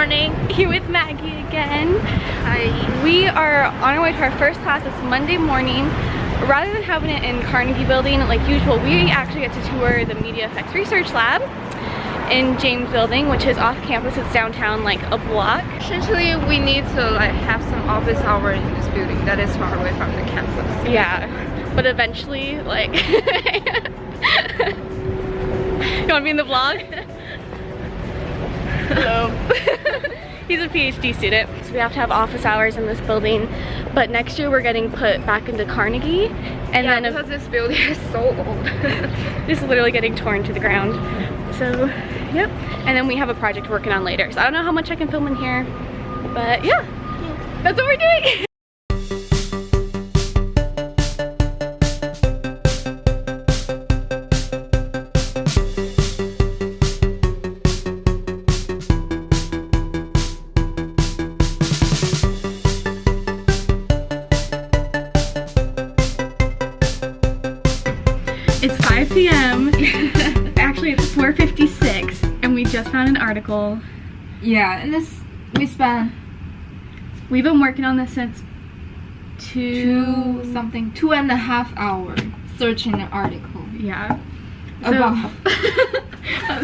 morning. Here with Maggie again. Hi. We are on our way to our first class. It's Monday morning. Rather than having it in Carnegie Building like usual, we actually get to tour the Media Effects Research Lab in James Building, which is off campus. It's downtown, like a block. Essentially, we need to like have some office hour in this building that is far away from the campus. Yeah, but eventually, like, you want to be in the vlog? Hello. He's a PhD student, so we have to have office hours in this building. But next year we're getting put back into Carnegie, and then because this building is so old. It's literally getting torn to the ground. So, yep. And then we have a project we're working on later. So I don't know how much I can film in here, but yeah, that's what we're doing. It's 5 p.m. Actually, it's 4:56, and we just found an article. Yeah, and We've been working on this since 2.5 hours searching the article. Yeah. About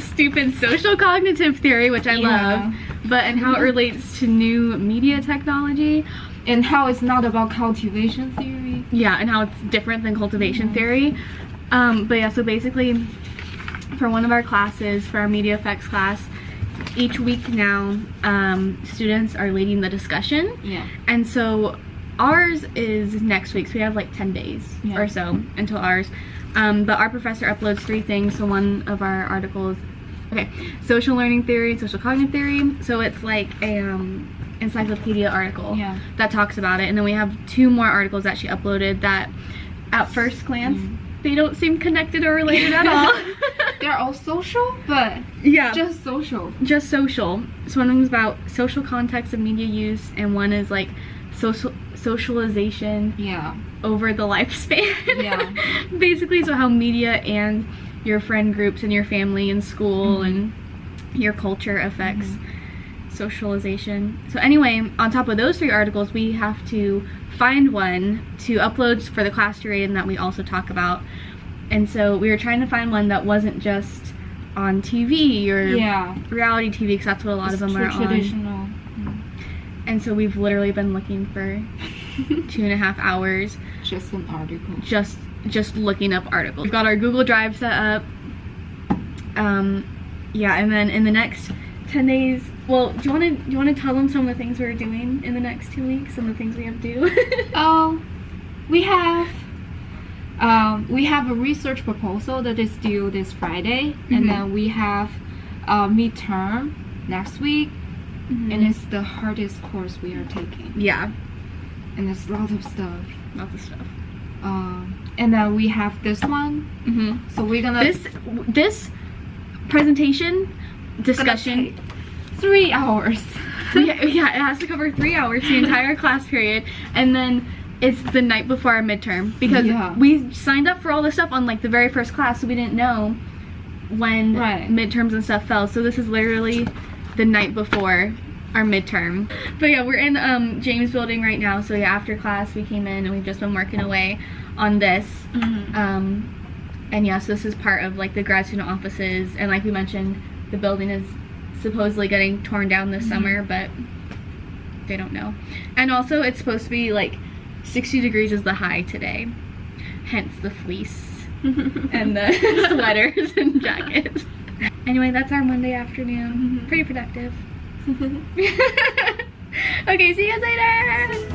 stupid social cognitive theory, which I love, but and how it relates to new media technology. And how it's not about cultivation theory. Yeah, and how it's different than cultivation theory. But yeah, so basically, for one of our classes, for our media effects class, each week now, students are leading the discussion. Yeah. And so ours is next week, so we have like 10 days or so until ours. But our professor uploads 3 things. So one of our articles, social learning theory, social cognitive theory. So it's like a encyclopedia article that talks about it. And then we have 2 more articles that she uploaded that at first glance, they don't seem connected or related at all. They're all social, but just social. Just social. So one of them is about social context of media use, and one is like socialization over the lifespan. Basically, so how media and your friend groups and your family and school and your culture affects socialization. So anyway, on top of those 3 articles, we have to find one to upload for the class to read and that we also talk about. And so we were trying to find one that wasn't just on TV or reality TV, because that's what a lot of them are traditional. on. And so we've literally been looking for 2.5 hours. Just an article. Just looking up articles. We've got our Google Drive set up. And then in the next 10 days, well, do you want to tell them some of the things we're doing in the next 2 weeks? Some of the things we have to do. We have a research proposal that is due this Friday, and then we have a midterm next week, and it's the hardest course we are taking. Yeah. And it's lots of stuff. Lots of stuff. And then we have this one. So we're gonna this presentation discussion 3 hours. Yeah, it has to cover 3 hours, the entire class period, and then it's the night before our midterm, because we signed up for all this stuff on like the very first class, so we didn't know when midterms and stuff fell. So this is literally the night before our midterm. But yeah, we're in James Building right now. So yeah, after class we came in and we've just been working away on this. And yes, this is part of like the grad student offices, and like we mentioned, the building is supposedly getting torn down this summer, but they don't know. And also it's supposed to be like 60 degrees is the high today, hence the fleece and the sweaters and jackets. Anyway, that's our Monday afternoon. Pretty productive. Okay, see you guys later.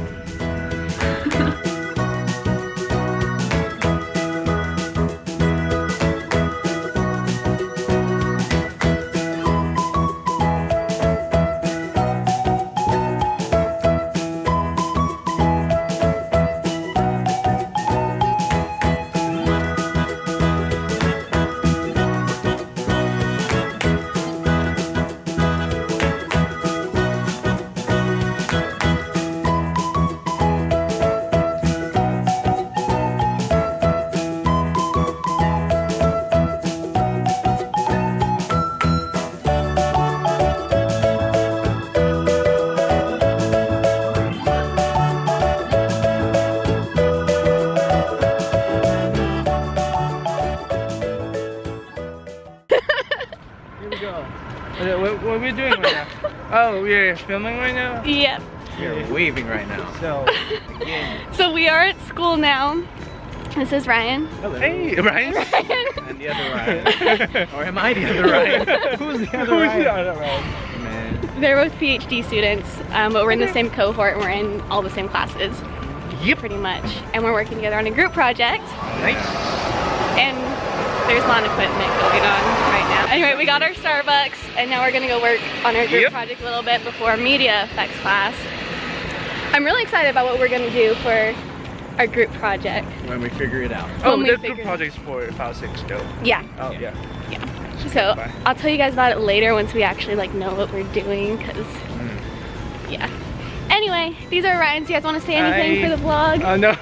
Oh, we're filming right now? Yep. We're waving right now. So, again. So we are at school now. This is Ryan. Hello. Hey, Ryan. And the other Ryan. Or am I the other Ryan? Who's the other Ryan? Who's the other Ryan? Man. They're both PhD students, but we're in the same cohort and we're in all the same classes. Yep. Pretty much. And we're working together on a group project. Nice. And there's lawn equipment going on right now. Anyway, we got our Starbucks and now we're gonna go work on our group project a little bit before media effects class. I'm really excited about what we're gonna do for our group project. When we figure it out. Oh, the group project's for File 6 still. Yeah. Oh, yeah. So I'll tell you guys about it later once we actually like know what we're doing, cause yeah. Anyway, these are Ryan's. Do you guys want to say anything for the vlog? No.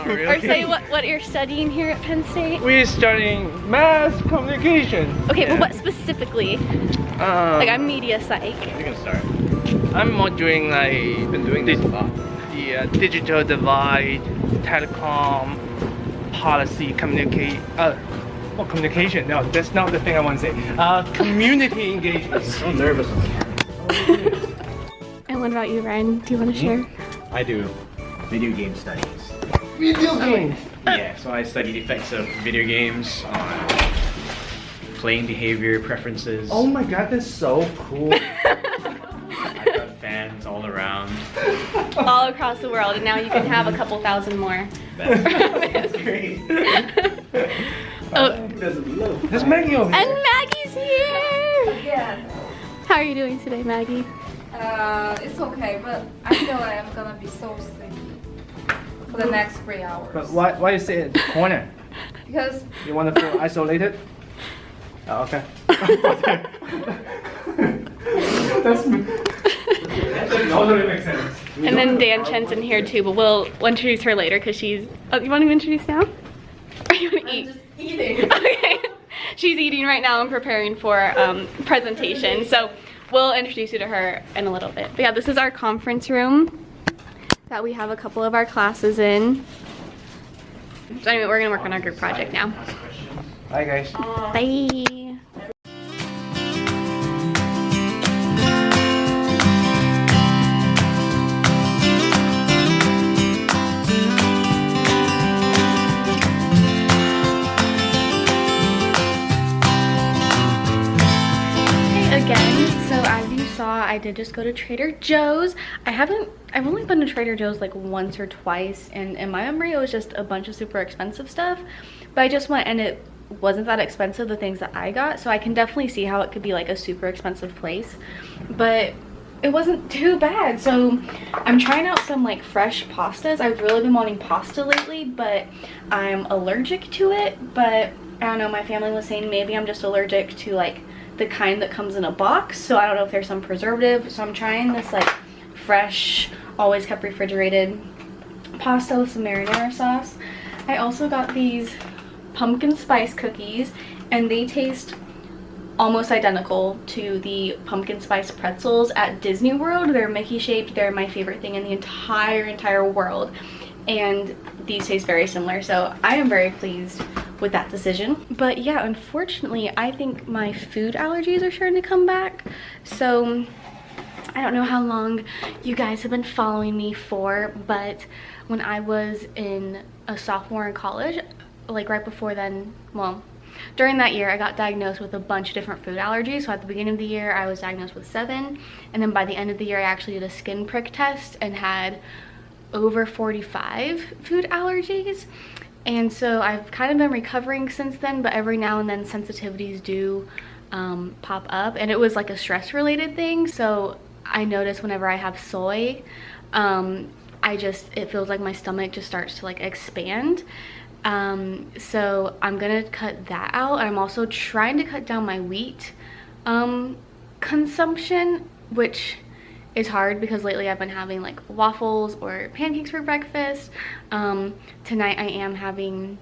Really. Or say what you're studying here at Penn State? We're studying mass communication. Okay, but what specifically? Like I'm media psych. You can start. I'm more doing like Been doing this a lot. the digital divide, telecom, policy, communication. No, that's not the thing I want to say. Community engagement. So nervous on the camera. And what about you, Ryan? Do you want to share? I do video game studies. Video games. Yeah, so I study the effects of video games on playing behavior, preferences. Oh my god, that's so cool. I've got fans all around. All across the world, and now you can have a couple thousand more. That's great. There's Maggie over here. And Maggie's here! Again. How are you doing today, Maggie? It's okay, but I feel like I'm gonna be so sleepy for the next 3 hours. But why you sit in the corner? Because You want to feel isolated? Oh, okay. That totally makes sense. And then Dan Chen's in here too, but we'll introduce her later because she's... Oh, you want to introduce now? Or you want to eat? just eating. Okay. She's eating right now and preparing for presentation. So we'll introduce you to her in a little bit. But yeah, this is our conference room that we have a couple of our classes in. So anyway, we're gonna work on our group project now. Bye guys. Bye. Again, so as you saw, I did just go to Trader Joe's. I've only been to Trader Joe's like once or twice, and in my memory it was just a bunch of super expensive stuff, but I just went and it wasn't that expensive, the things that I got, so I can definitely see how it could be like a super expensive place, but it wasn't too bad. So I'm trying out some like fresh pastas. I've really been wanting pasta lately, but I'm allergic to it. But I don't know, my family was saying maybe I'm just allergic to like the kind that comes in a box, so I don't know if there's some preservative. So I'm trying this like fresh, always kept refrigerated pasta with some marinara sauce. I also got these pumpkin spice cookies, and they taste almost identical to the pumpkin spice pretzels at Disney World. They're Mickey shaped. They're my favorite thing in the entire world, and these taste very similar, so I am very pleased with that decision. But yeah, unfortunately I think my food allergies are starting to come back. So I don't know how long you guys have been following me for, but when I was in a sophomore in college, like right before then, well, during that year I got diagnosed with a bunch of different food allergies. So at the beginning of the year I was diagnosed with 7, and then by the end of the year I actually did a skin prick test and had over 45 food allergies. And so I've kind of been recovering since then, but every now and then sensitivities do pop up, and it was like a stress related thing. So I notice whenever I have soy, it feels like my stomach just starts to like expand. So I'm gonna cut that out. I'm also trying to cut down my wheat consumption, which is hard because lately I've been having like waffles or pancakes for breakfast. Tonight I am having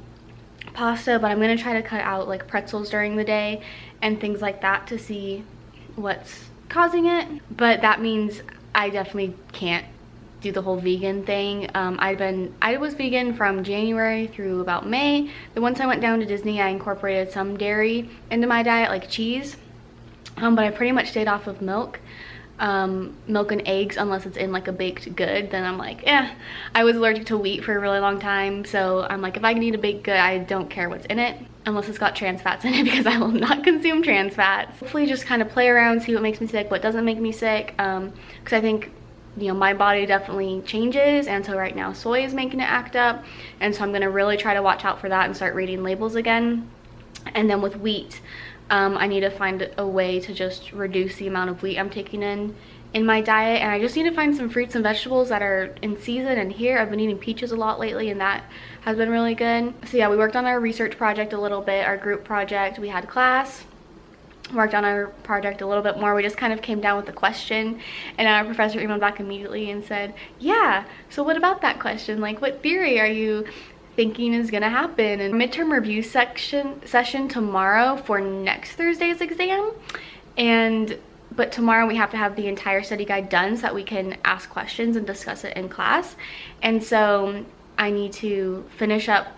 pasta, but I'm gonna try to cut out like pretzels during the day and things like that to see what's causing it. But that means I definitely can't do the whole vegan thing. I was vegan from January through about May. Then once I went down to Disney, I incorporated some dairy into my diet, like cheese, but I pretty much stayed off of milk. milk and eggs unless it's in like a baked good. Then I'm like, I was allergic to wheat for a really long time, so I'm like, if I can eat a baked good, I don't care what's in it unless it's got trans fats in it, because I will not consume trans fats. Hopefully just kind of play around, see what makes me sick, what doesn't make me sick, because I think, you know, my body definitely changes, and so right now soy is making it act up, and so I'm gonna really try to watch out for that and start reading labels again. And then with wheat, I need to find a way to just reduce the amount of wheat I'm taking in my diet, and I just need to find some fruits and vegetables that are in season. And here I've been eating peaches a lot lately, and that has been really good. So yeah, we worked on our research project a little bit, our group project. We had class, worked on our project a little bit more. We just kind of came down with the question, and our professor emailed back immediately and said, yeah, so what about that question? Like, what theory are you thinking is gonna happen? And midterm review session tomorrow for next Thursday's exam, but tomorrow we have to have the entire study guide done so that we can ask questions and discuss it in class. And so I need to finish up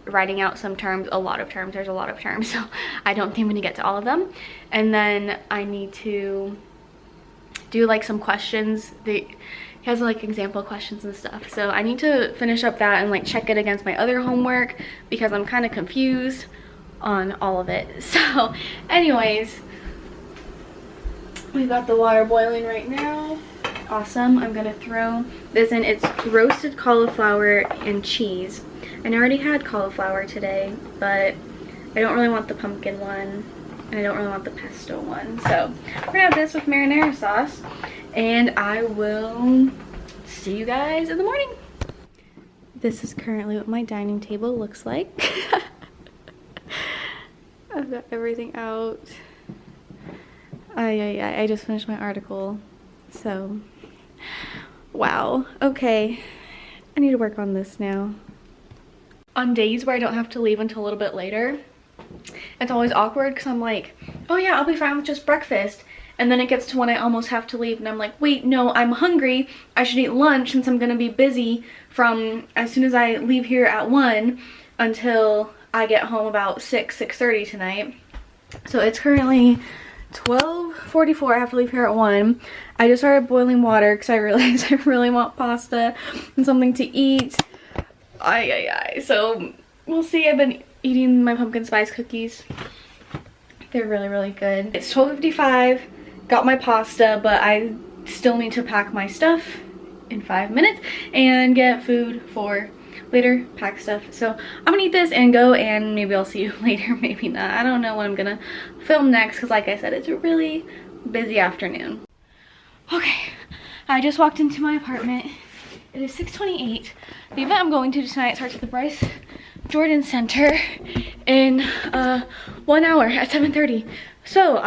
writing out some terms, a lot of terms, there's a lot of terms, so I don't think I'm gonna get to all of them. And then I need to do like some questions. He has like example questions and stuff, so I need to finish up that and like check it against my other homework because I'm kind of confused on all of it. So anyways, we've got the water boiling right now. Awesome. I'm gonna throw this in. It's roasted cauliflower and cheese. And I already had cauliflower today, but I don't really want the pumpkin one, and I don't really want the pesto one. So we're gonna have this with marinara sauce, and I will see you guys in the morning. This is currently what my dining table looks like. I've got everything out. I just finished my article, so wow. Okay, I need to work on this now. On days where I don't have to leave until a little bit later, it's always awkward because I'm like, oh yeah, I'll be fine with just breakfast. And then it gets to when I almost have to leave and I'm like, wait, no, I'm hungry. I should eat lunch since I'm gonna be busy from as soon as I leave here at 1 until I get home about 6:30 tonight. So it's currently 12:44. I have to leave here at 1. I just started boiling water because I realized I really want pasta and something to eat. So we'll see. I've been eating my pumpkin spice cookies. They're really, really good. It's 12:55. Got my pasta, but I still need to pack my stuff in 5 minutes and get food for later, pack stuff. So I'm gonna eat this and go, and maybe I'll see you later, maybe not. I don't know what I'm gonna film next because like I said, it's a really busy afternoon. Okay, I just walked into my apartment. It is 6:28. The event I'm going to tonight starts at the Bryce Jordan Center in 1 hour at 7:30. So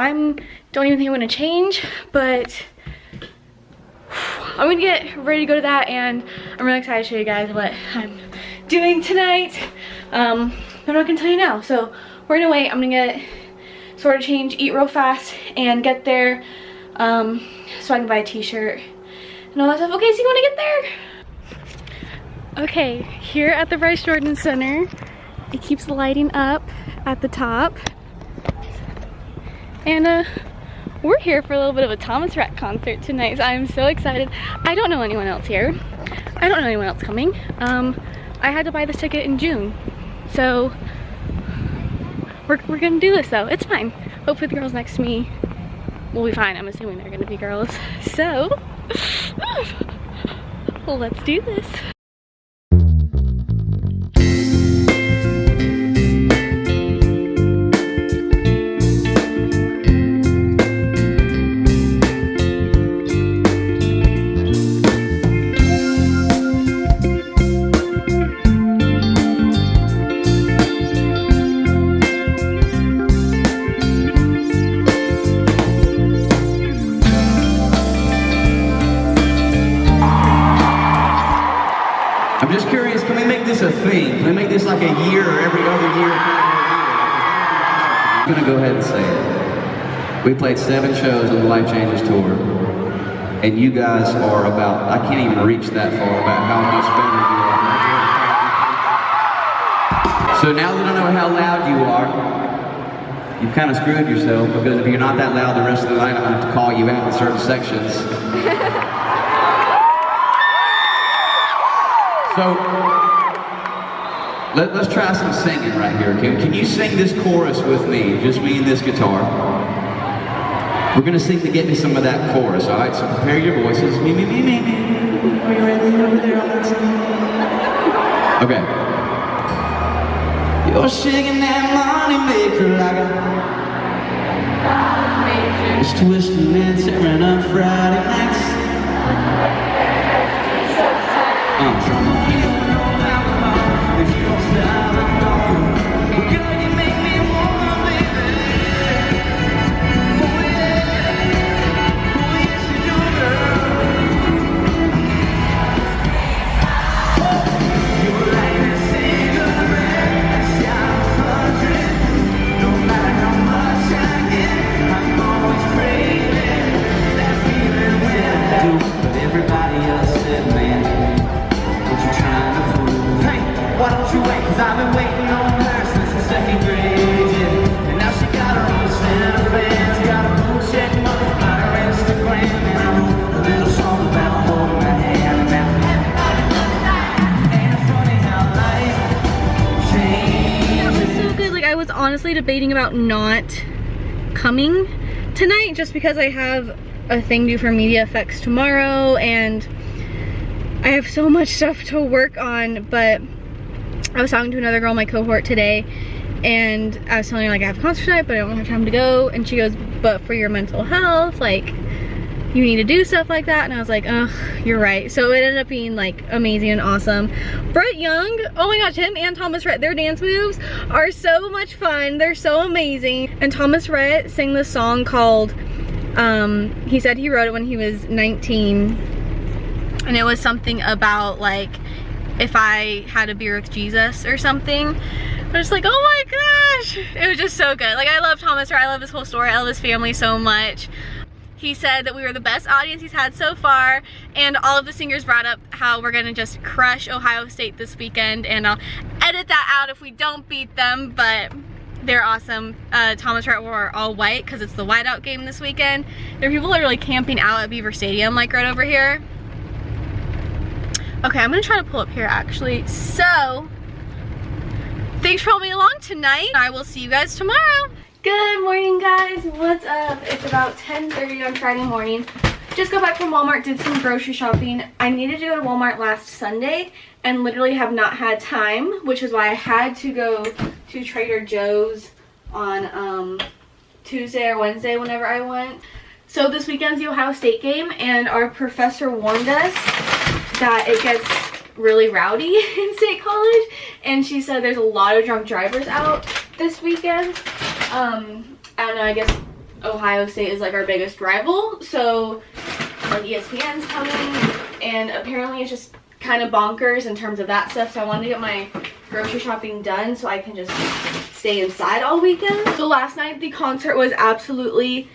don't even think I'm gonna change, but I'm gonna get ready to go to that, and I'm really excited to show you guys what I'm doing tonight. I'm not gonna tell you now, so we're gonna wait. I'm gonna get sort of change, eat real fast, and get there so I can buy a t-shirt and all that stuff. Okay, see you when I get there. Okay, here at the Bryce Jordan Center, it keeps lighting up at the top, and we're here for a little bit of a Thomas Rhett concert tonight, so I'm so excited. I don't know anyone else here. I don't know anyone else coming. I had to buy this ticket in June, so we're gonna do this though. It's fine. Hopefully the girls next to me will be fine. I'm assuming they're gonna be girls. So, well, let's do this. I'm just curious, can we make this a thing? Can we make this like a year or every other year? I'm gonna go ahead and say it. We played 7 shows on the Life Changes tour, and you guys are about, I can't even reach that far about how much better you are. So now that I know how loud you are, you've kind of screwed yourself, because if you're not that loud the rest of the night, I'm going to have to call you out in certain sections. So, let's try some singing right here. Can you sing this chorus with me? Just me and this guitar. We're going to sing to get me some of that chorus, all right? So prepare your voices. Me, me, me, me, me. Are you ready over there on that side? Okay. You're shaking that money maker like a... It's twisting and tearing up Friday nights. Honestly debating about not coming tonight just because I have a thing due for media effects tomorrow and I have so much stuff to work on. But I was talking to another girl in my cohort today and I was telling her like I have a concert tonight but I don't have time to go, and she goes, but for your mental health, like you need to do stuff like that. And I was like, ugh, you're right. So it ended up being like amazing and awesome. Brett Young, oh my gosh, him and Thomas Rhett, their dance moves are so much fun. They're so amazing. And Thomas Rhett sang this song called, he said he wrote it when he was 19. And it was something about like, if I had a beer with Jesus or something. I was like, oh my gosh. It was just so good. Like I love Thomas Rhett, I love his whole story, I love his family so much. He said that we were the best audience he's had so far, and all of the singers brought up how we're gonna just crush Ohio State this weekend, and I'll edit that out if we don't beat them, but they're awesome. Thomas Rhett wore all white because it's the whiteout game this weekend. There are people literally camping out at Beaver Stadium, like right over here. Okay, I'm gonna try to pull up here actually. So, thanks for following me along tonight. I will see you guys tomorrow. Good morning guys, what's up? It's about 10:30 on Friday morning. Just got back from Walmart, did some grocery shopping. I needed to go to Walmart last Sunday and literally have not had time, which is why I had to go to Trader Joe's on Tuesday or Wednesday whenever I went. So this weekend's the Ohio State game and our professor warned us that it gets really rowdy in State College, and she said there's a lot of drunk drivers out this weekend. I don't know, I guess Ohio State is like our biggest rival, so like ESPN's coming, and apparently it's just kind of bonkers in terms of that stuff, so I wanted to get my grocery shopping done so I can just stay inside all weekend. So last night the concert was absolutely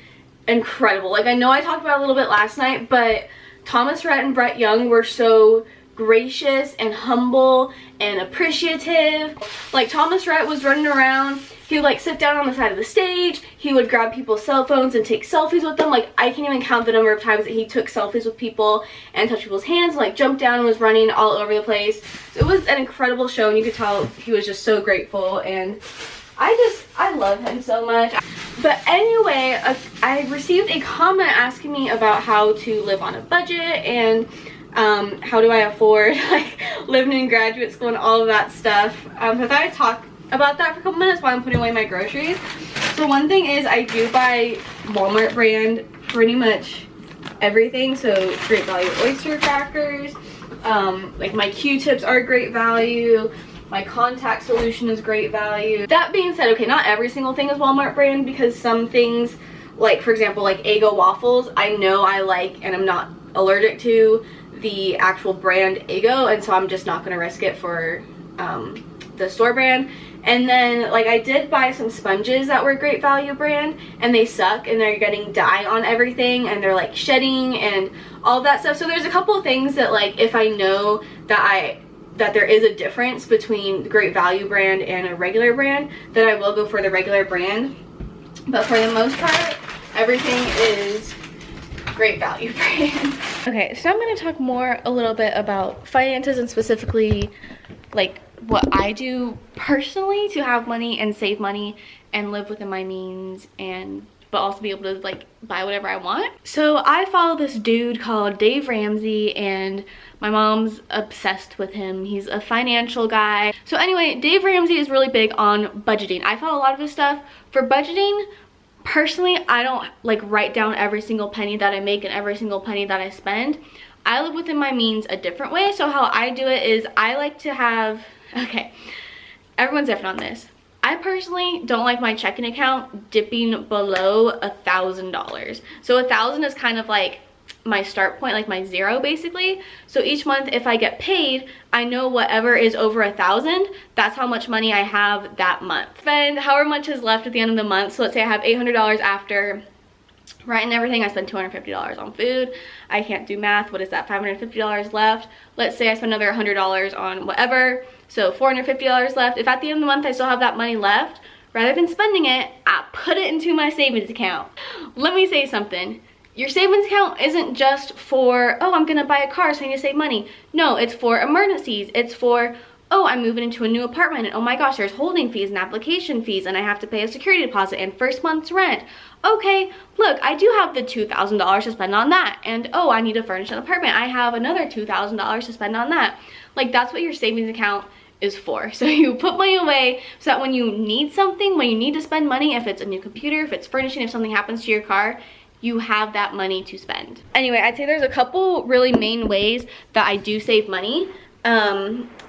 incredible. Like I know I talked about it a little bit last night, but Thomas Rhett and Brett Young were so gracious and humble and appreciative. Like Thomas Rhett was running around, he would like sit down on the side of the stage, he would grab people's cell phones and take selfies with them. Like I can't even count the number of times that he took selfies with people and touched people's hands and like jumped down and was running all over the place. So it was an incredible show and you could tell he was just so grateful, and I love him so much. But anyway, I received a comment asking me about how to live on a budget and how do I afford like living in graduate school and all of that stuff. So I thought I'd talk about that for a couple minutes while I'm putting away my groceries. So one thing is I do buy Walmart brand pretty much everything, so great value oyster crackers, like my Q-tips are great value, my contact solution is great value. That being said, okay, not every single thing is Walmart brand, because some things, like for example like Eggo waffles, I know I like and I'm not allergic to the actual brand Eggo, and so I'm just not going to risk it for the store brand. And then like I did buy some sponges that were great value brand, and they suck and they're getting dye on everything and they're like shedding and all that stuff. So there's a couple of things that like if I know that there is a difference between the great value brand and a regular brand, then I will go for the regular brand. but for the most part, everything is great value brand. Okay, so I'm going to talk a little bit about finances, and specifically like what I do personally to have money and save money and live within my means, and but also be able to like buy whatever I want. So I follow this dude called Dave Ramsey, and my mom's obsessed with him. He's a financial guy. So anyway, Dave Ramsey is really big on budgeting. I follow a lot of his stuff. For budgeting, personally, I don't like write down every single penny that I make and every single penny that I spend. I live within my means a different way. So how I do it is I like to have, okay, everyone's different on this. I personally don't like my checking account dipping below $1,000. So 1,000 is kind of like my start point, like my zero basically. So each month if I get paid, I know whatever is over 1,000, that's how much money I have that month. Spend however much is left at the end of the month. So let's say I have $800 after rent and everything. I spend $250 on food. I can't do math. What is that? $550 left. Let's say I spend another $100 on whatever. So $450 left. If at the end of the month I still have that money left, rather than spending it, I put it into my savings account. Let me say something. Your savings account isn't just for, oh, I'm gonna buy a car so I need to save money. No, it's for emergencies. It's for, oh, I'm moving into a new apartment and oh my gosh, there's holding fees and application fees and I have to pay a security deposit and first month's rent. Okay, look, I do have the $2,000 to spend on that. And oh, I need to furnish an apartment. I have another $2,000 to spend on that. Like, that's what your savings account is for. So you put money away so that when you need something, when you need to spend money, if it's a new computer, if it's furnishing, if something happens to your car, you have that money to spend. Anyway, I'd say there's a couple really main ways that I do save money,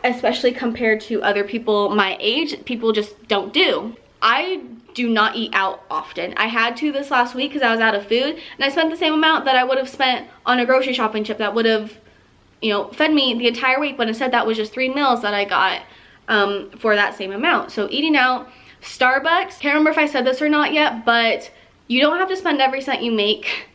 especially compared to other people my age. People just don't do. I do not eat out often. I had to this last week because I was out of food, and I spent the same amount that I would have spent on a grocery shopping trip that would have, you know, fed me the entire week, but instead that was just 3 meals that I got for that same amount. So eating out, Starbucks, can't remember if I said this or not yet, but you don't have to spend every cent you make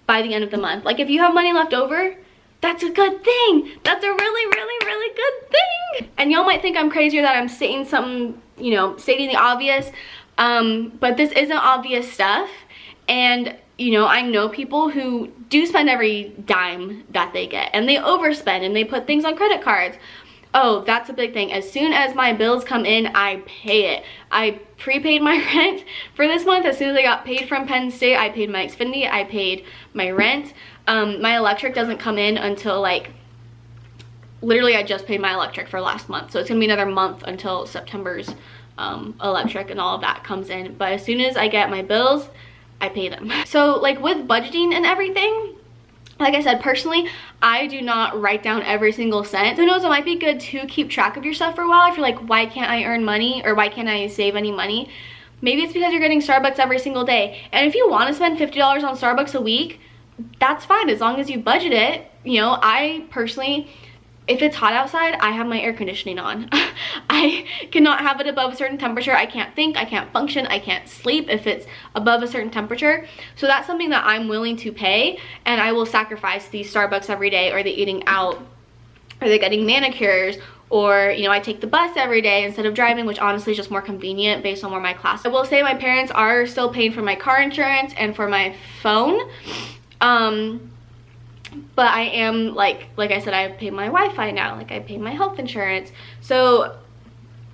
by the end of the month. Like, if you have money left over, that's a good thing. That's a really, really, really good thing. And y'all might think I'm crazy or that I'm saying something, you know, stating the obvious, but this isn't obvious stuff. And you know, I know people who do spend every dime that they get, and they overspend and they put things on credit cards. Oh, that's a big thing. As soon as my bills come in, I pay it. I prepaid my rent for this month. As soon as I got paid from Penn State, I paid my Xfinity, I paid my rent. My electric doesn't come in until like, literally I just paid my electric for last month. So it's gonna be another month until September's electric and all of that comes in. But as soon as I get my bills, I pay them. So like with budgeting and everything, like I said, personally, I do not write down every single cent. Who knows, it might be good to keep track of your stuff for a while if you're like, why can't I earn money or why can't I save any money? Maybe it's because you're getting Starbucks every single day. And if you want to spend $50 on Starbucks a week, that's fine as long as you budget it. You know, I personally, if it's hot outside, I have my air conditioning on. I cannot have it above a certain temperature. I can't think, I can't function, I can't sleep if it's above a certain temperature. So that's something that I'm willing to pay, and I will sacrifice the Starbucks every day, or the eating out, or the getting manicures, or, you know, I take the bus every day instead of driving, which honestly is just more convenient based on where my class. I will say my parents are still paying for my car insurance and for my phone. But I am, like I said, I pay my Wi-Fi now, like I pay my health insurance. So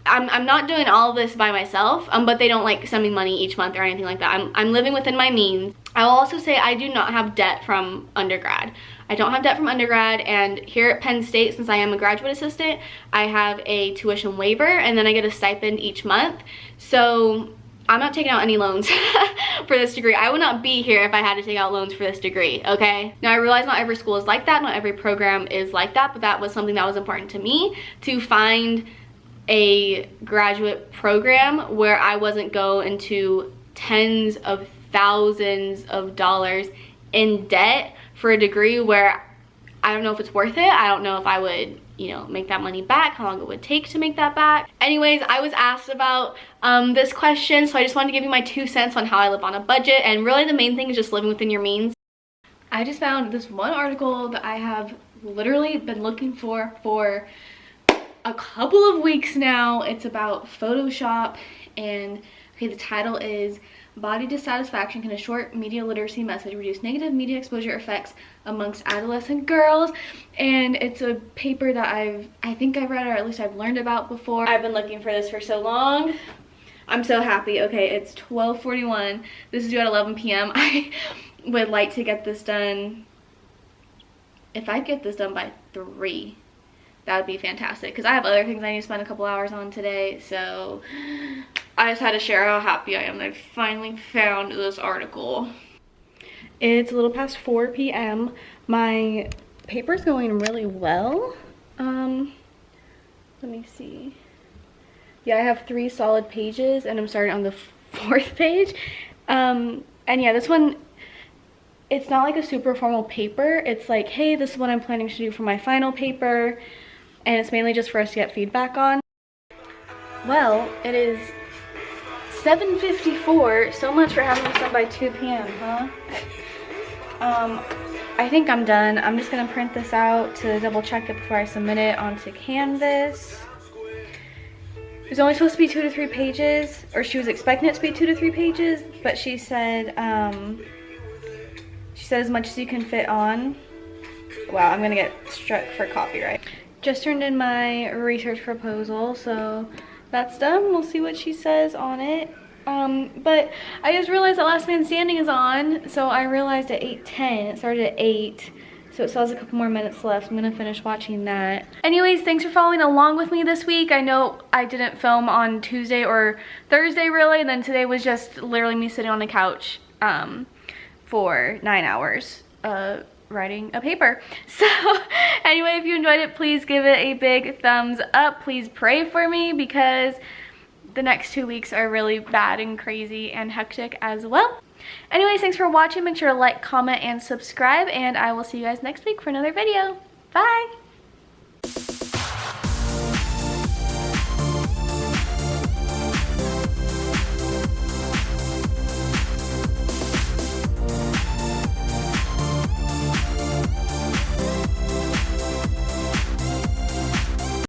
I'm not doing all of this by myself, but they don't like send me money each month or anything like that. I'm living within my means. I will also say I do not have debt from undergrad. I don't have debt from undergrad, and here at Penn State, since I am a graduate assistant, I have a tuition waiver, and then I get a stipend each month. So I'm not taking out any loans for this degree. I would not be here if I had to take out loans for this degree, okay? Now, I realize not every school is like that, not every program is like that, but that was something that was important to me, to find a graduate program where I wasn't going into tens of thousands of dollars in debt for a degree where I don't know if it's worth it. I don't know if I would, you know, make that money back, how long it would take to make that back. Anyways, I was asked about this question, so I just wanted to give you my 2 cents on how I live on a budget, and really the main thing is just living within your means. I just found this one article that I have literally been looking for a couple of weeks now. It's about Photoshop, and okay, the title is Body Dissatisfaction Can a Short Media Literacy Message Reduce Negative Media Exposure Effects Amongst Adolescent Girls? And it's a paper that I think I've read, or at least I've learned about before. I've been looking for this for so long. I'm so happy. Okay, it's 12:41. This is due at 11 p.m. I would like to get this done. If I get this done by 3, that would be fantastic, because I have other things I need to spend a couple hours on today. So I just had to share how happy I am that I finally found this article. It's a little past 4 p.m. My paper's going really well. Let me see. Yeah, I have 3 solid pages and I'm starting on the 4th page. And yeah, this one, it's not like a super formal paper. It's like, hey, this is what I'm planning to do for my final paper. And it's mainly just for us to get feedback on. Well, it is 7:54. So much for having this done by 2 p.m., huh? I think I'm done. I'm just gonna print this out to double check it before I submit it onto Canvas. It was only supposed to be 2 to 3 pages, or she was expecting it to be 2 to 3 pages, but she said as much as you can fit on. Wow, I'm gonna get struck for copyright. Just turned in my research proposal, so that's done. We'll see what she says on it. But I just realized that Last Man Standing is on, so I realized at 8:10. It started at 8, so it still has a couple more minutes left. I'm gonna finish watching that. Anyways, thanks for following along with me this week. I know I didn't film on Tuesday or Thursday really, and then today was just literally me sitting on the couch for 9 hours writing a paper. So anyway, if you enjoyed it, please give it a big thumbs up. Please pray for me, because the next 2 weeks are really bad and crazy and hectic as well. Anyways, thanks for watching. Make sure to like, comment, and subscribe, and I will see you guys next week for another video. Bye!